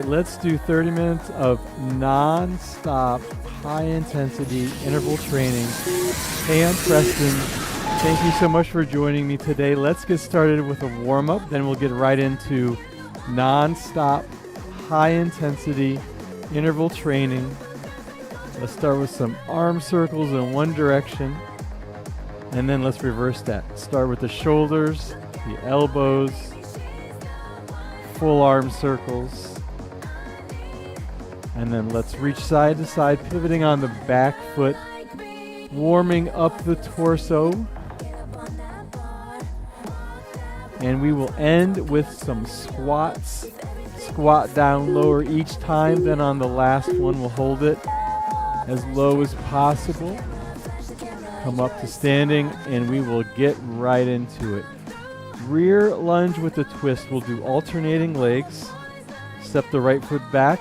Let's do 30 minutes of non-stop, high-intensity interval training. Hey, I'm Preston. Thank you so much for joining me today. Let's get started with a warm-up, then we'll get right into non-stop, high-intensity interval training. Let's start with some arm circles in one direction, and then let's reverse that. Start with the shoulders, the elbows, full arm circles. And then let's reach side to side, pivoting on the back foot, warming up the torso. And we will end with some squats. Squat down lower each time, then on the last one we'll hold it as low as possible. Come up to standing and we will get right into it. Rear lunge with the twist. We'll do alternating legs. Step the right foot back.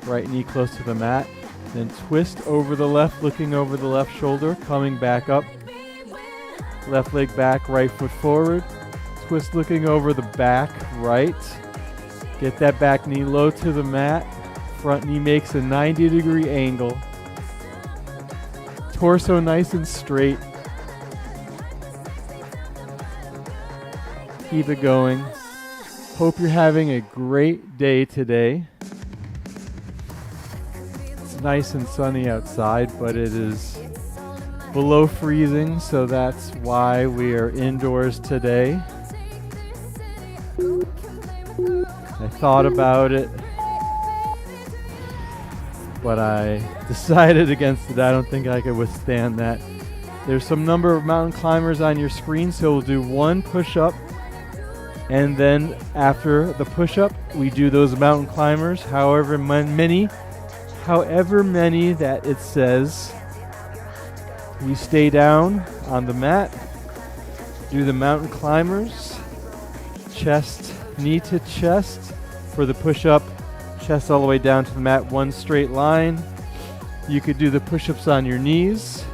Right knee close to the mat, then twist over the left, looking over the left shoulder, coming back up. Left leg back, right foot forward. Twist looking over the back, right. Get that back knee low to the mat. Front knee makes a 90-degree angle. Torso nice and straight. Keep it going. Hope you're having a great day today. Nice and sunny outside, but it is below freezing, so that's why we are indoors today. I thought about it, but I decided against it. I don't think I could withstand that. There's some number of mountain climbers on your screen, so we'll do one push-up, and then after the push-up, we do those mountain climbers, however many that it says. We stay down on the mat, do the mountain climbers, chest, knee to chest for the push-up, chest all the way down to the mat, one straight line. You could do the push-ups on your knees.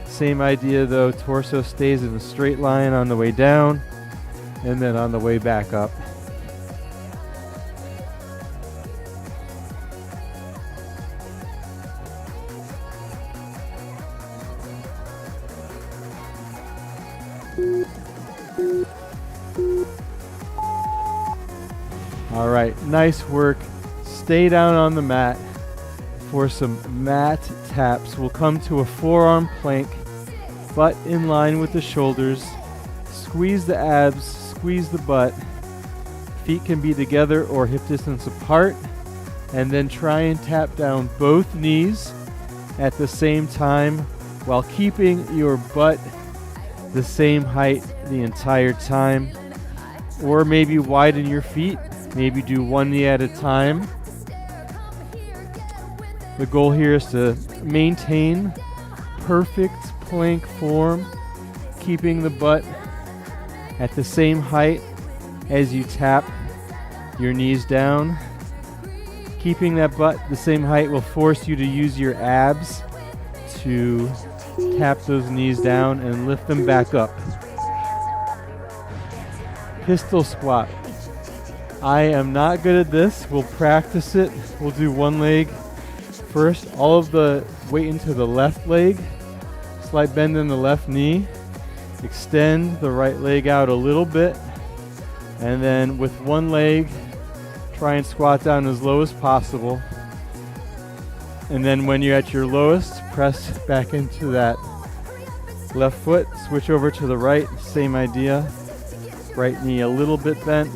Same idea though, torso stays in a straight line on the way down and then on the way back up. All right, nice work. Stay down on the mat for some mat taps. We'll come to a forearm plank, butt in line with the shoulders. Squeeze the abs, squeeze the butt. Feet can be together or hip distance apart. And then try and tap down both knees at the same time while keeping your butt the same height the entire time. Or maybe widen your feet. Maybe do one knee at a time. The goal here is to maintain perfect plank form, keeping the butt at the same height as you tap your knees down. Keeping that butt the same height will force you to use your abs to tap those knees down and lift them back up. Pistol squat. I am not good at this. We'll practice it. We'll do one leg first. All of the weight into the left leg. Slight bend in the left knee. Extend the right leg out a little bit. And then with one leg, try and squat down as low as possible. And then when you're at your lowest, press back into that left foot. Switch over to the right. Same idea. Right knee a little bit bent.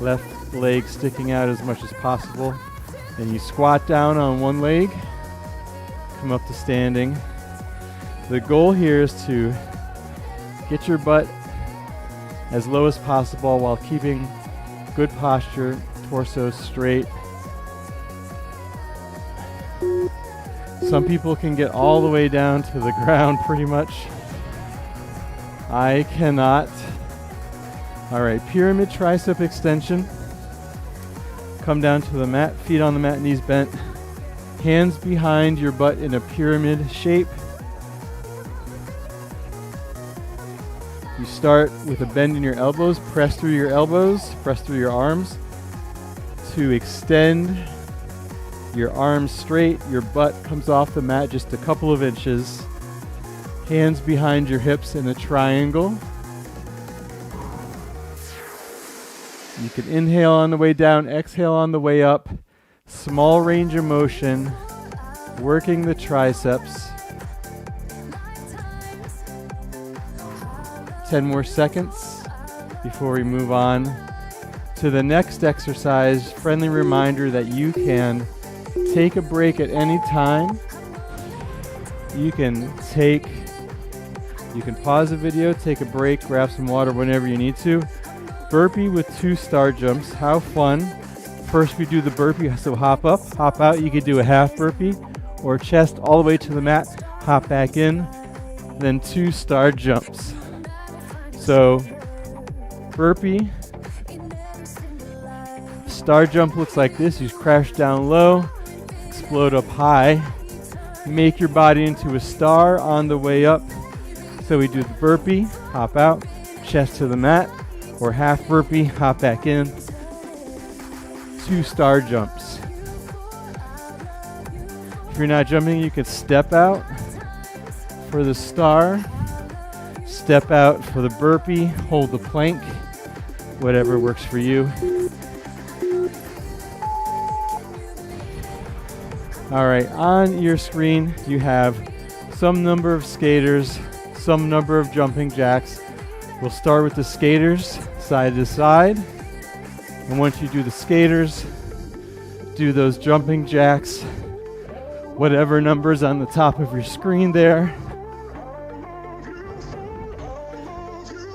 Left leg sticking out as much as possible. And you squat down on one leg, come up to standing. The goal here is to get your butt as low as possible while keeping good posture, torso straight. Some people can get all the way down to the ground pretty much. I cannot. All right, pyramid tricep extension. Come down to the mat, feet on the mat, knees bent. Hands behind your butt in a pyramid shape. You start with a bend in your elbows, press through your elbows, press through your arms. to extend your arms straight. Your butt comes off the mat just a couple of inches. Hands behind your hips in a triangle. You can inhale on the way down, exhale on the way up. Small range of motion, working the triceps. 10 more seconds before we move on to the next exercise. Friendly reminder that you can take a break at any time. You can pause the video, take a break, grab some water whenever you need to. Burpee with 2 star jumps. How fun. First we do the burpee, so hop up, hop out. You could do a half burpee or chest all the way to the mat, hop back in, then 2 star jumps. So burpee, star jump looks like this. You crash down low, explode up high, make your body into a star on the way up. So we do the burpee, hop out, chest to the mat, or half burpee, hop back in, 2 star jumps. If you're not jumping, you can step out for the star, step out for the burpee, hold the plank, whatever works for you. All right, on your screen, you have some number of skaters, some number of jumping jacks. We'll start with the skaters, side to side. And once you do the skaters, do those jumping jacks, whatever number's on the top of your screen there.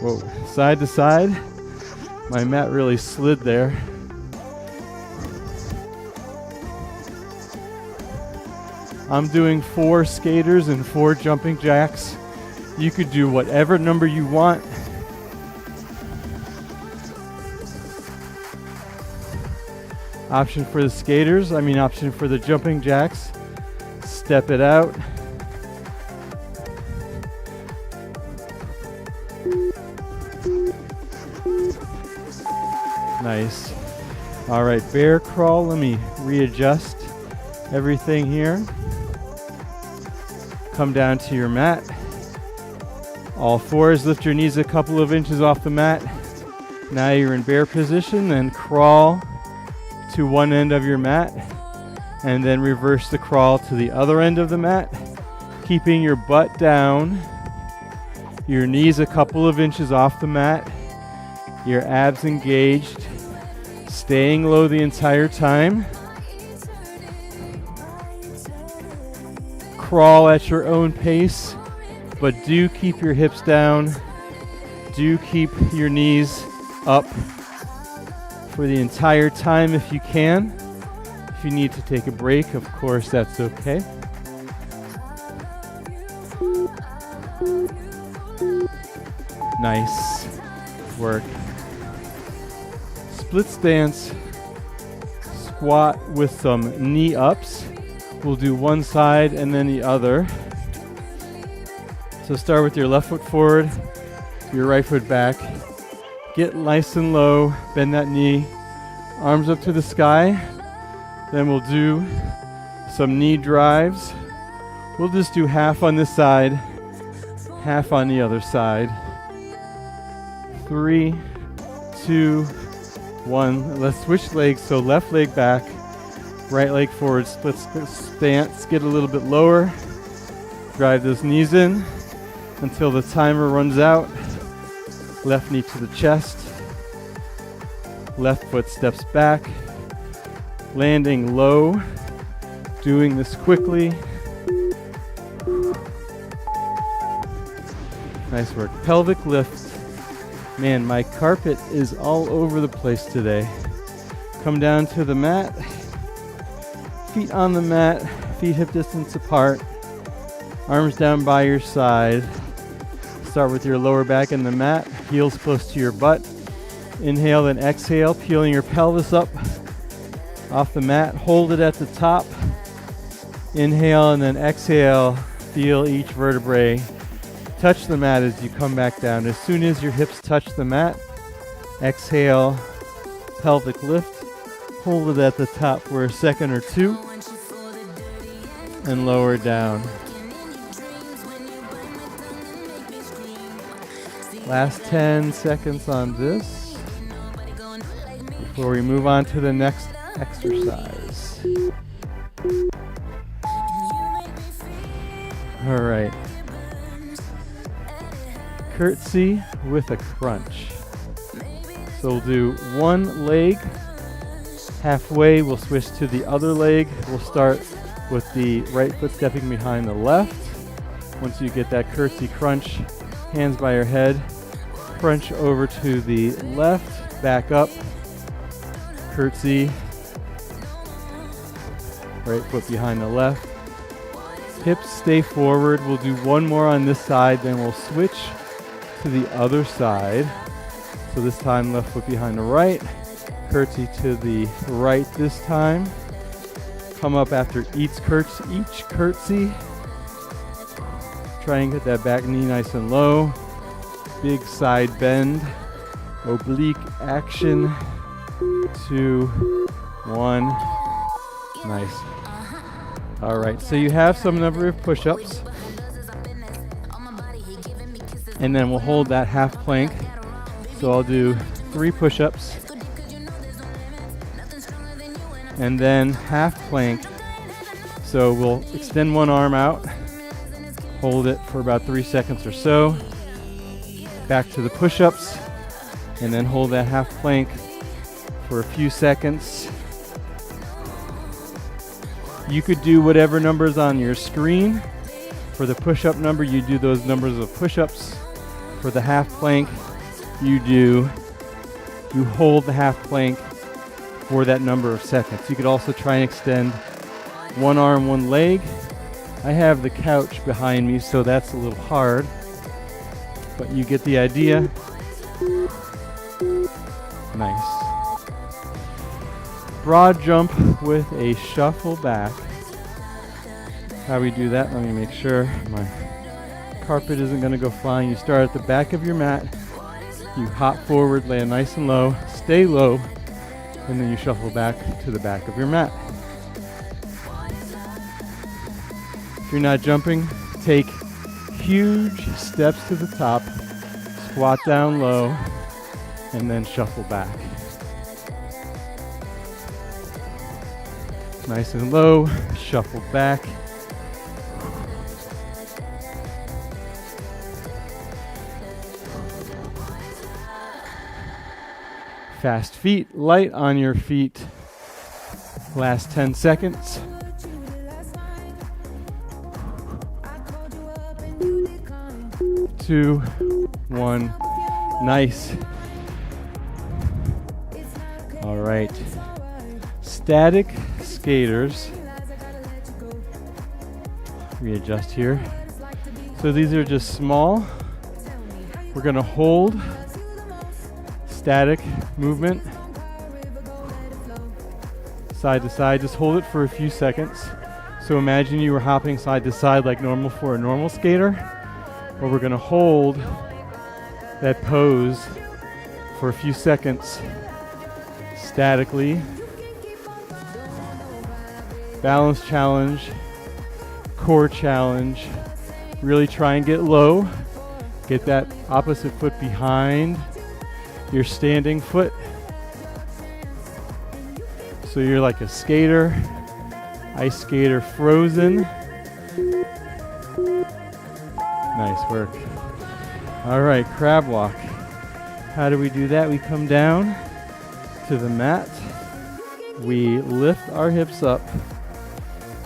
Whoa, side to side. My mat really slid there. I'm doing 4 skaters and 4 jumping jacks. You could do whatever number you want. Option for the skaters, option for the jumping jacks. Step it out. Nice. All right, bear crawl. Let me readjust everything here. Come down to your mat. All fours, lift your knees a couple of inches off the mat. Now you're in bear position, then crawl to one end of your mat, and then reverse the crawl to the other end of the mat, keeping your butt down, your knees a couple of inches off the mat, your abs engaged, staying low the entire time. Crawl at your own pace, but do keep your hips down, do keep your knees up for the entire time if you can. If you need to take a break, of course, that's okay. Nice work. Split stance, squat with some knee ups. We'll do one side and then the other. So start with your left foot forward, your right foot back. Get nice and low, bend that knee, arms up to the sky. Then we'll do some knee drives. We'll just do half on this side, half on the other side. 3, 2, 1. Let's switch legs. So left leg back, right leg forward, split stance. Get a little bit lower. Drive those knees in until the timer runs out. Left knee to the chest. Left foot steps back. Landing low. Doing this quickly. Nice work. Pelvic lift. Man, my carpet is all over the place today. Come down to the mat. Feet on the mat. Feet hip distance apart. Arms down by your side. Start with your lower back in the mat. Heels close to your butt. Inhale, then exhale, peeling your pelvis up off the mat. Hold it at the top. Inhale and then exhale. Feel each vertebrae touch the mat as you come back down. As soon as your hips touch the mat, exhale, pelvic lift. Hold it at the top for a second or two and lower down. Last 10 seconds on this before we move on to the next exercise. All right. Curtsy with a crunch. So we'll do one leg. Halfway, we'll switch to the other leg. We'll start with the right foot stepping behind the left. Once you get that curtsy crunch, hands by your head, crunch over to the left, back up, curtsy, right foot behind the left. Hips stay forward. We'll do one more on this side, then we'll switch to the other side. So this time, left foot behind the right, curtsy to the right this time. Come up after each curtsy. Try and get that back knee nice and low. Big side bend. Oblique action. 2, 1. Nice. All right, so you have some number of push-ups. And then we'll hold that half plank. So I'll do 3 push-ups. And then half plank. So we'll extend one arm out, hold it for about 3 seconds or so, back to the push-ups, and then hold that half plank for a few seconds. You could do whatever numbers on your screen. For the push-up number, you do those numbers of push-ups. For the half plank, you hold the half plank for that number of seconds. You could also try and extend one arm, one leg. I have the couch behind me, so that's a little hard, but you get the idea. Nice. Broad jump with a shuffle back. How we do that, let me make sure my carpet isn't going to go flying. You start at the back of your mat, you hop forward, land nice and low, stay low, and then you shuffle back to the back of your mat. If you're not jumping, take huge steps to the top, squat down low, and then shuffle back. Nice and low, shuffle back. Fast feet, light on your feet. Last 10 seconds. Two, one, nice. All right. Static skaters. Readjust here. So these are just small. We're going to hold static movement. Side to side, just hold it for a few seconds. So imagine you were hopping side to side like normal for a normal skater. But we're going to hold that pose for a few seconds statically. Balance challenge, core challenge. Really try and get low. Get that opposite foot behind your standing foot. So you're like a skater, ice skater frozen. Nice work. All right, crab walk. How do we do that? We come down to the mat. We lift our hips up.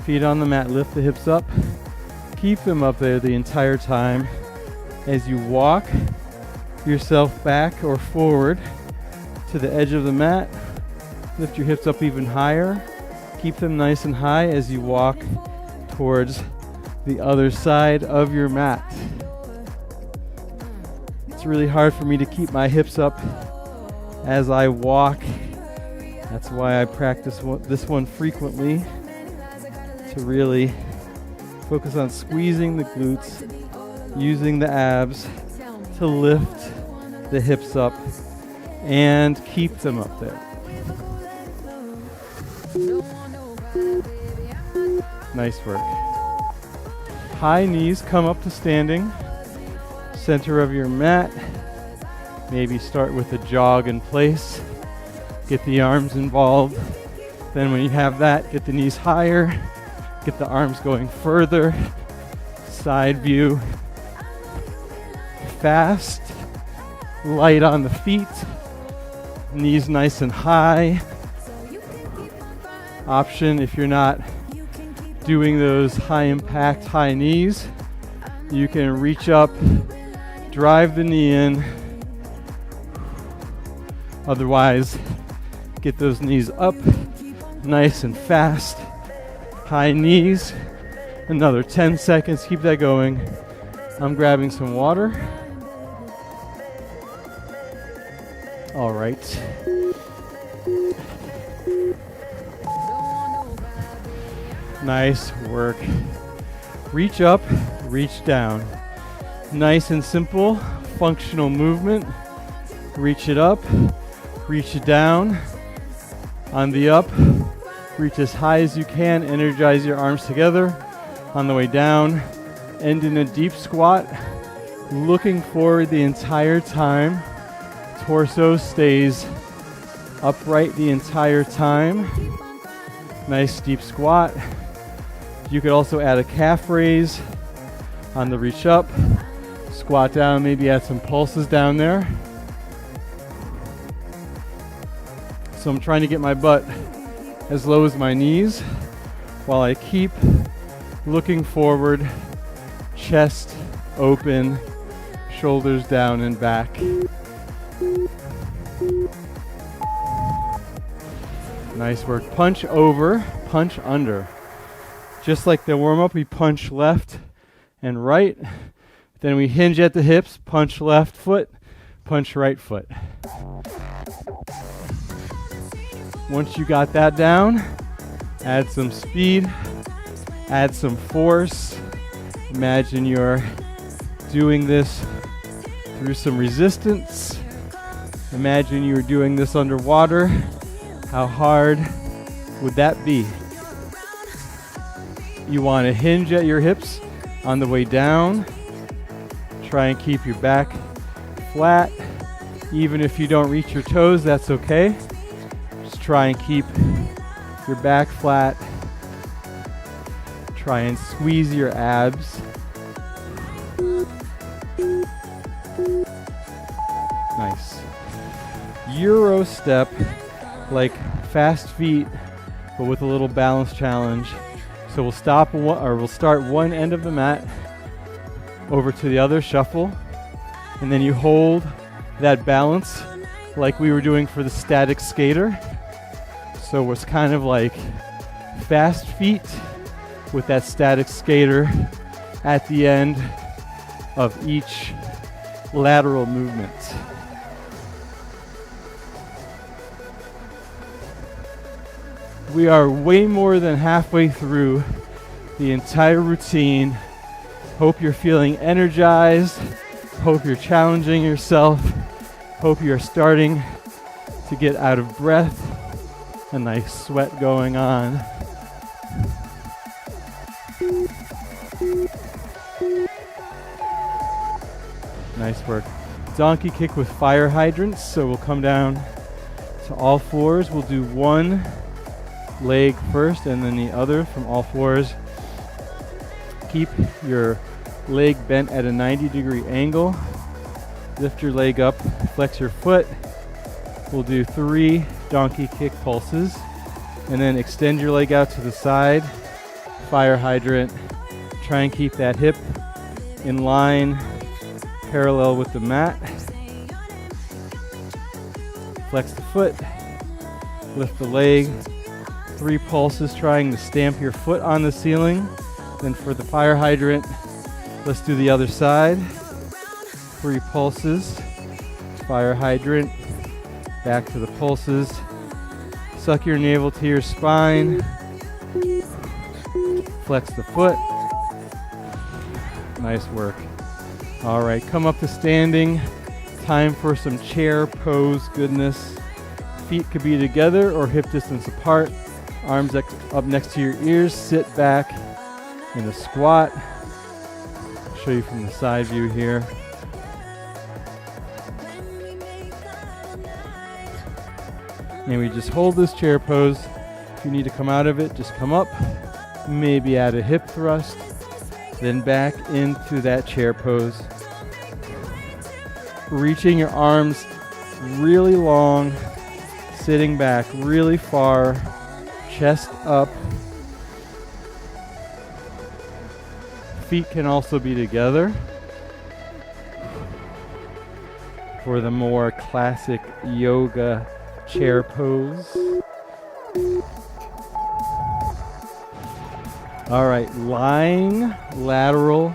Feet on the mat, lift the hips up. Keep them up there the entire time. As you walk yourself back or forward to the edge of the mat, lift your hips up even higher. Keep them nice and high as you walk towards the other side of your mat. It's really hard for me to keep my hips up as I walk. That's why I practice this one frequently, to really focus on squeezing the glutes, using the abs to lift the hips up and keep them up there. Nice work. High knees come up to standing. Center of your mat. Maybe start with a jog in place. Get the arms involved. Then when you have that, get the knees higher. Get the arms going further. Side view. Fast. Light on the feet. Knees nice and high. Option, if you're not doing those high impact high knees, you can reach up, drive the knee in. Otherwise, get those knees up nice and fast. High knees. Another 10 seconds. Keep that going. I'm grabbing some water. All right. Nice work. Reach up, reach down. Nice and simple, functional movement. Reach it up, reach it down. On the up, reach as high as you can. Energize your arms together. On the way down, end in a deep squat. Looking forward the entire time. Torso stays upright the entire time. Nice deep squat. You could also add a calf raise on the reach up. Squat down, maybe add some pulses down there. So I'm trying to get my butt as low as my knees while I keep looking forward, chest open, shoulders down and back. Nice work. Punch over, punch under. Just like the warm-up, we punch left and right. Then we hinge at the hips, punch left foot, punch right foot. Once you got that down, add some speed, add some force. Imagine you're doing this through some resistance. Imagine you were doing this underwater. How hard would that be? You want to hinge at your hips on the way down. Try and keep your back flat. Even if you don't reach your toes, that's okay. Just try and keep your back flat. Try and squeeze your abs. Nice. Euro step, like fast feet, but with a little balance challenge. So we'll start one end of the mat over to the other, shuffle, and then you hold that balance like we were doing for the static skater. So it's kind of like fast feet with that static skater at the end of each lateral movement. We are way more than halfway through the entire routine. Hope you're feeling energized. Hope you're challenging yourself. Hope you're starting to get out of breath. A nice sweat going on. Nice work. Donkey kick with fire hydrants. So we'll come down to all fours. We'll do one leg first and then the other from all fours. Keep your leg bent at a 90-degree angle. Lift your leg up, flex your foot. We'll do 3 donkey kick pulses and then extend your leg out to the side. Fire hydrant. Try and keep that hip in line, parallel with the mat. Flex the foot, lift the leg. 3 pulses trying to stamp your foot on the ceiling. Then for the fire hydrant, let's do the other side. 3 pulses, fire hydrant, back to the pulses. Suck your navel to your spine. Flex the foot. Nice work. All right, come up to standing. Time for some chair pose goodness. Feet could be together or hip distance apart. Arms up next to your ears. Sit back in a squat. Show you from the side view here. And we just hold this chair pose. If you need to come out of it, just come up. Maybe add a hip thrust. Then back into that chair pose. Reaching your arms really long. Sitting back really far. Chest up. Feet can also be together for the more classic yoga chair pose. All right, lying lateral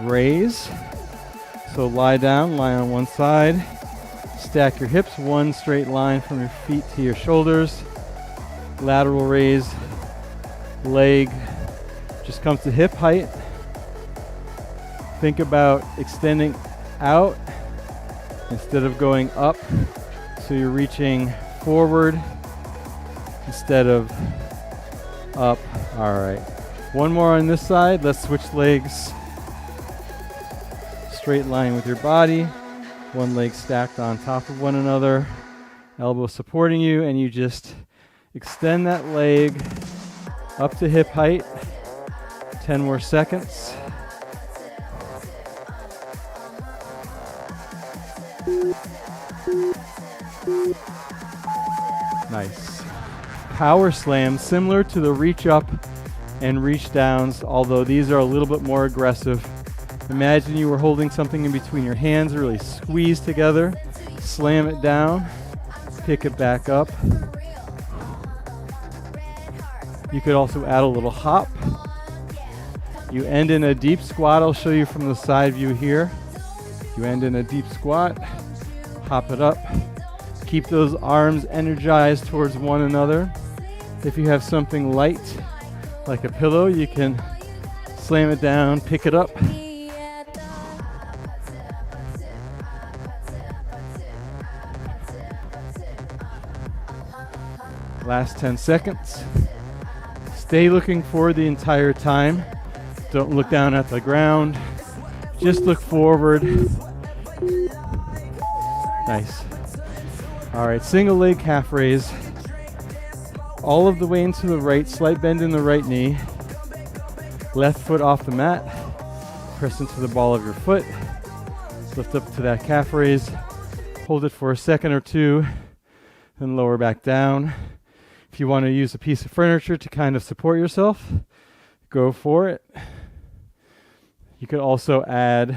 raise. So lie down, lie on one side. Stack your hips, one straight line from your feet to your shoulders. Lateral raise, leg just comes to hip height. Think about extending out instead of going up. So you're reaching forward instead of up. All right. One more on this side. Let's switch legs. Straight line with your body. One leg stacked on top of one another. Elbow supporting you, and you just extend that leg up to hip height. 10 more seconds. Nice. Power slam, similar to the reach up and reach downs, although these are a little bit more aggressive. Imagine you were holding something in between your hands, really squeeze together, slam it down, pick it back up. You could also add a little hop. You end in a deep squat. I'll show you from the side view here. You end in a deep squat, hop it up. Keep those arms energized towards one another. If you have something light, like a pillow, you can slam it down, pick it up. Last 10 seconds. Stay looking forward the entire time. Don't look down at the ground. Just look forward. Nice. All right, single leg calf raise. All of the way into the right, slight bend in the right knee. Left foot off the mat. Press into the ball of your foot. Lift up to that calf raise. Hold it for a second or two. Then lower back down. If you want to use a piece of furniture to kind of support yourself, go for it. You could also add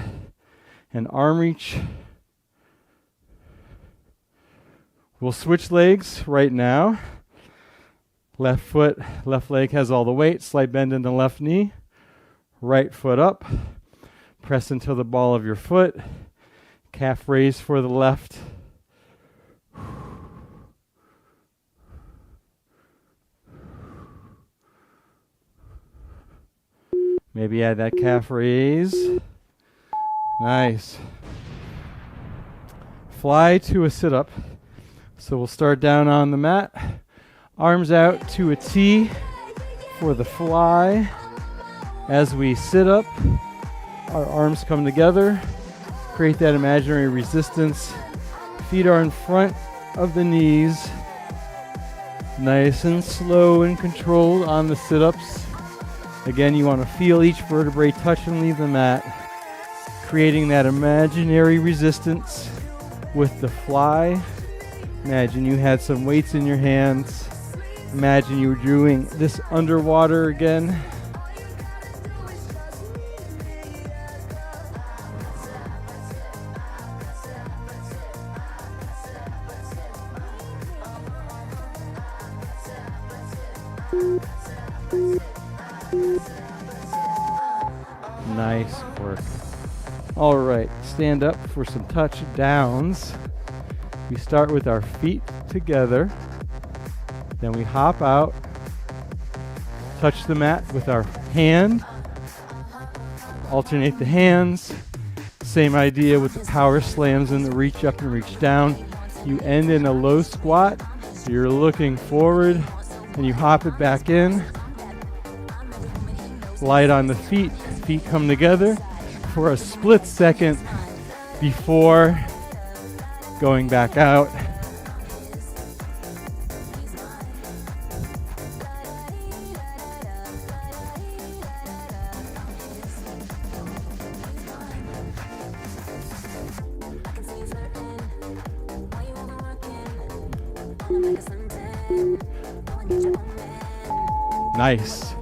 an arm reach. We'll switch legs right now. Left foot, left leg has all the weight. Slight bend in the left knee. Right foot up. Press into the ball of your foot. Calf raise for the left. Maybe add that calf raise. Nice. Fly to a sit-up. So we'll start down on the mat. Arms out to a T for the fly. As we sit up, our arms come together. Create that imaginary resistance. Feet are in front of the knees. Nice and slow and controlled on the sit-ups. Again, you want to feel each vertebrae touch and leave the mat, creating that imaginary resistance with the fly. Imagine you had some weights in your hands. Imagine you were doing this underwater again. Nice work. All right, stand up for some touchdowns. We start with our feet together. Then we hop out, touch the mat with our hand, alternate the hands. Same idea with the power slams and the reach up and reach down. You end in a low squat. You're looking forward. and you hop it back in. Light on the feet. Feet come together for a split second before going back out. Nice.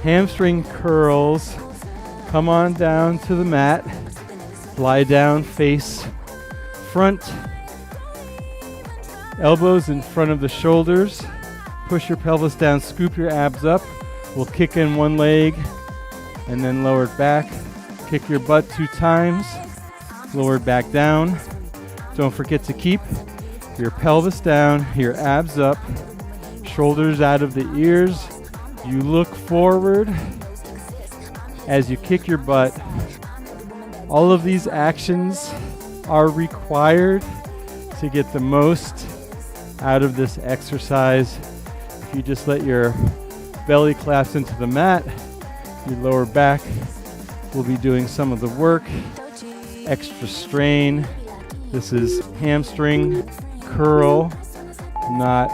Hamstring curls. Come on down to the mat. Lie down, face front. Elbows in front of the shoulders. Push your pelvis down, scoop your abs up. We'll kick in one leg and then lower it back. Kick your butt 2 times. Lower it back down. Don't forget to keep your pelvis down, your abs up, shoulders out of the ears. You look forward as you kick your butt. All of these actions are required to get the most out of this exercise. If you just let your belly collapse into the mat, your lower back will be doing some of the work. Extra strain. This is hamstring curl, not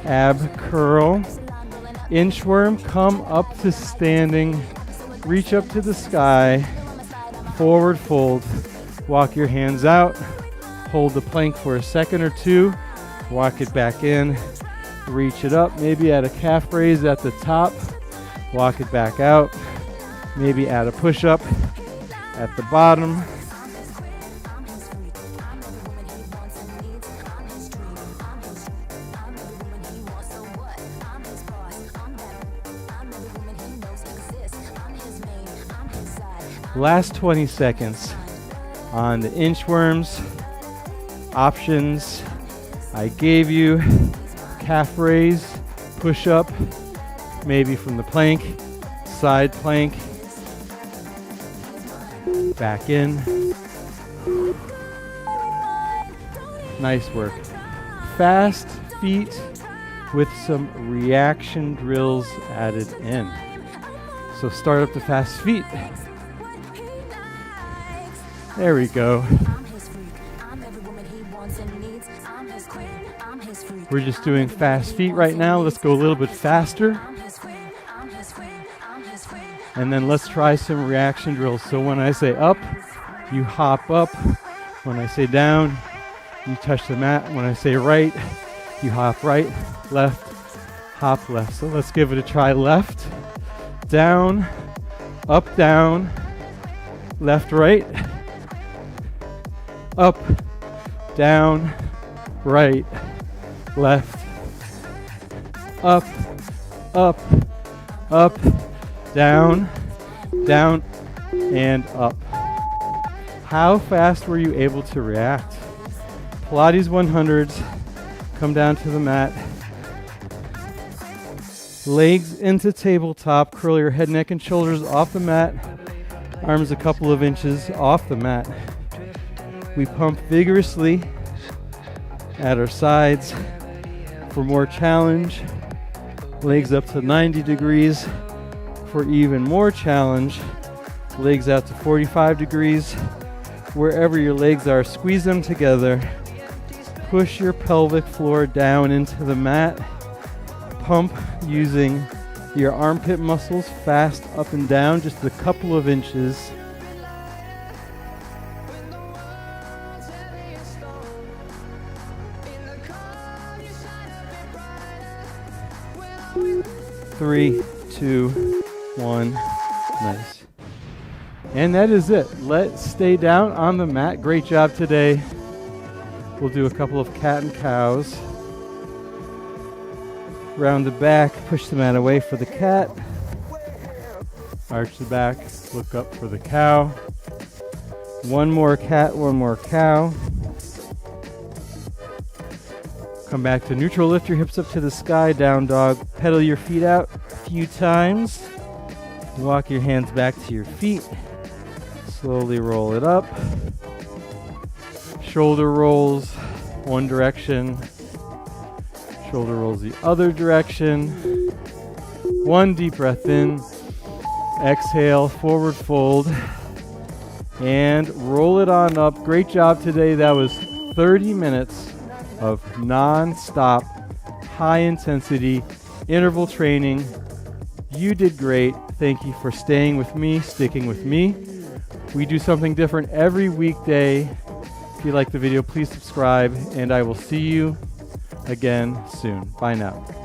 ab curl. Inchworm, come up to standing, reach up to the sky, forward fold, walk your hands out, hold the plank for a second or 2, walk it back in, reach it up, maybe add a calf raise at the top, walk it back out, maybe add a push-up at the bottom. Last 20 seconds on the inchworms. Options I gave you: calf raise, push up, maybe from the plank, side plank, back in. Nice work. Fast feet with some reaction drills added in. So start up the fast feet. There we go. We're just doing fast feet right now. Let's go a little bit faster. And then let's try some reaction drills. So when I say up, you hop up. When I say down, you touch the mat. When I say right, you hop right, left, hop left. So let's give it a try. Left, down, up, down, left, right, up, down, right, left, up, up, up, down, down, and up. How fast were you able to react? Pilates 100s, come down to the mat. Legs into tabletop, curl your head, neck, and shoulders off the mat. Arms a couple of inches off the mat. We pump vigorously at our sides. For more challenge, legs up to 90 degrees. For even more challenge, legs out to 45 degrees. Wherever your legs are, squeeze them together. Push your pelvic floor down into the mat. Pump using your armpit muscles fast up and down, just a couple of inches. Three, 2, 1. Nice. And that is it. Let's stay down on the mat. Great job today. We'll do a couple of cat and cows. Round the back, push the mat away for the cat. Arch the back, look up for the cow. One more cat, one more cow. Come back to neutral, lift your hips up to the sky, down dog. Pedal your feet out a few times. Walk your hands back to your feet. Slowly roll it up. Shoulder rolls, one direction. Shoulder rolls the other direction. One deep breath in. Exhale, forward fold. And roll it on up. Great job today. That was 30 minutes of non-stop, high-intensity interval training. You did great. Thank you for staying with me, sticking with me. We do something different every weekday. If you like the video, please subscribe, and I will see you again soon. Bye now.